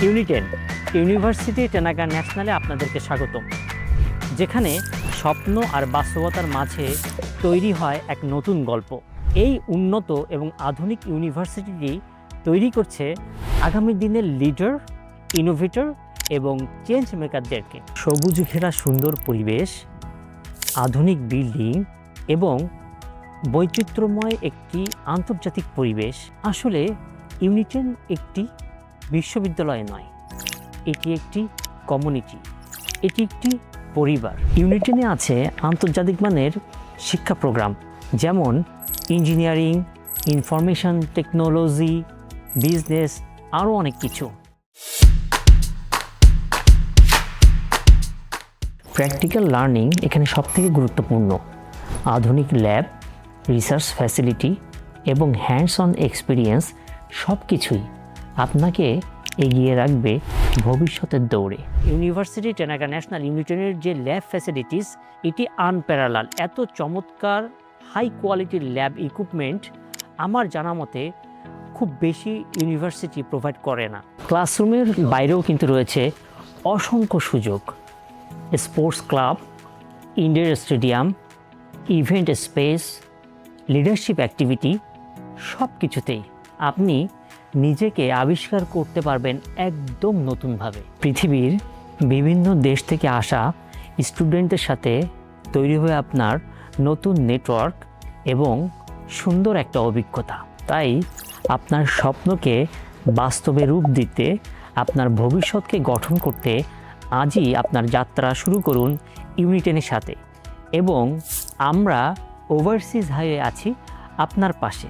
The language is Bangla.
ইউনিটেন ইউনিভার্সিটি টেনাগা ন্যাশনালে আপনাদেরকে স্বাগতম, যেখানে স্বপ্ন আর বাস্তবতার মাঝে তৈরি হয় এক নতুন গল্প। এই উন্নত এবং আধুনিক ইউনিভার্সিটিটি তৈরি করছে আগামী দিনের লিডার, ইনোভেটর এবং চেঞ্জ মেকারদেরকে। সবুজ ঘেরা সুন্দর পরিবেশ, আধুনিক বিল্ডিং এবং বৈচিত্র্যময় একটি আন্তর্জাতিক পরিবেশ। আসলে ইউনিটেন একটি বিশ্ববিদ্যালয় নয়, এটি একটি কমিউনিটি, এটি একটি পরিবার। ইউনিটেনে আছে আন্তর্জাতিক মানের শিক্ষা প্রোগ্রাম, যেমন ইঞ্জিনিয়ারিং, ইনফরমেশন টেকনোলজি, বিজনেস, আরও অনেক কিছু। প্র্যাকটিক্যাল লার্নিং এখানে সবথেকে গুরুত্বপূর্ণ। আধুনিক ল্যাব, রিসার্চ ফ্যাসিলিটি এবং হ্যান্ডস অন এক্সপিরিয়েন্স সব কিছুই আপনাকে এগিয়ে রাখবে ভবিষ্যতের দৌড়ে। ইউনিভার্সিটি টেনাগা ন্যাশনাল ইউনিটেনের যে ল্যাব ফ্যাসিলিটিস, এটি আনপ্যারালাল। এত চমৎকার হাই কোয়ালিটির ল্যাব ইকুইপমেন্ট আমার জানা মতে খুব বেশি ইউনিভার্সিটি প্রোভাইড করে না। ক্লাসরুমের বাইরেও কিন্তু রয়েছে অসংখ্য সুযোগ। Sports club, indoor stadium, event space, leadership activity, সব কিছুতেই আপনি নিজেকে আবিষ্কার করতে পারবেন একদম নতুনভাবে। পৃথিবীর বিভিন্ন দেশ থেকে আসা স্টুডেন্টদের সাথে তৈরি হয়ে আপনার নতুন নেটওয়ার্ক এবং সুন্দর একটা অভিজ্ঞতা। তাই আপনার স্বপ্নকে বাস্তবে রূপ দিতে, আপনার ভবিষ্যৎকে গঠন করতে আজই আপনার যাত্রা শুরু করুন ইউনিটেনের সাথে। এবং আমরা ওভারসিজ হাইওয়ে আছি আপনার পাশে।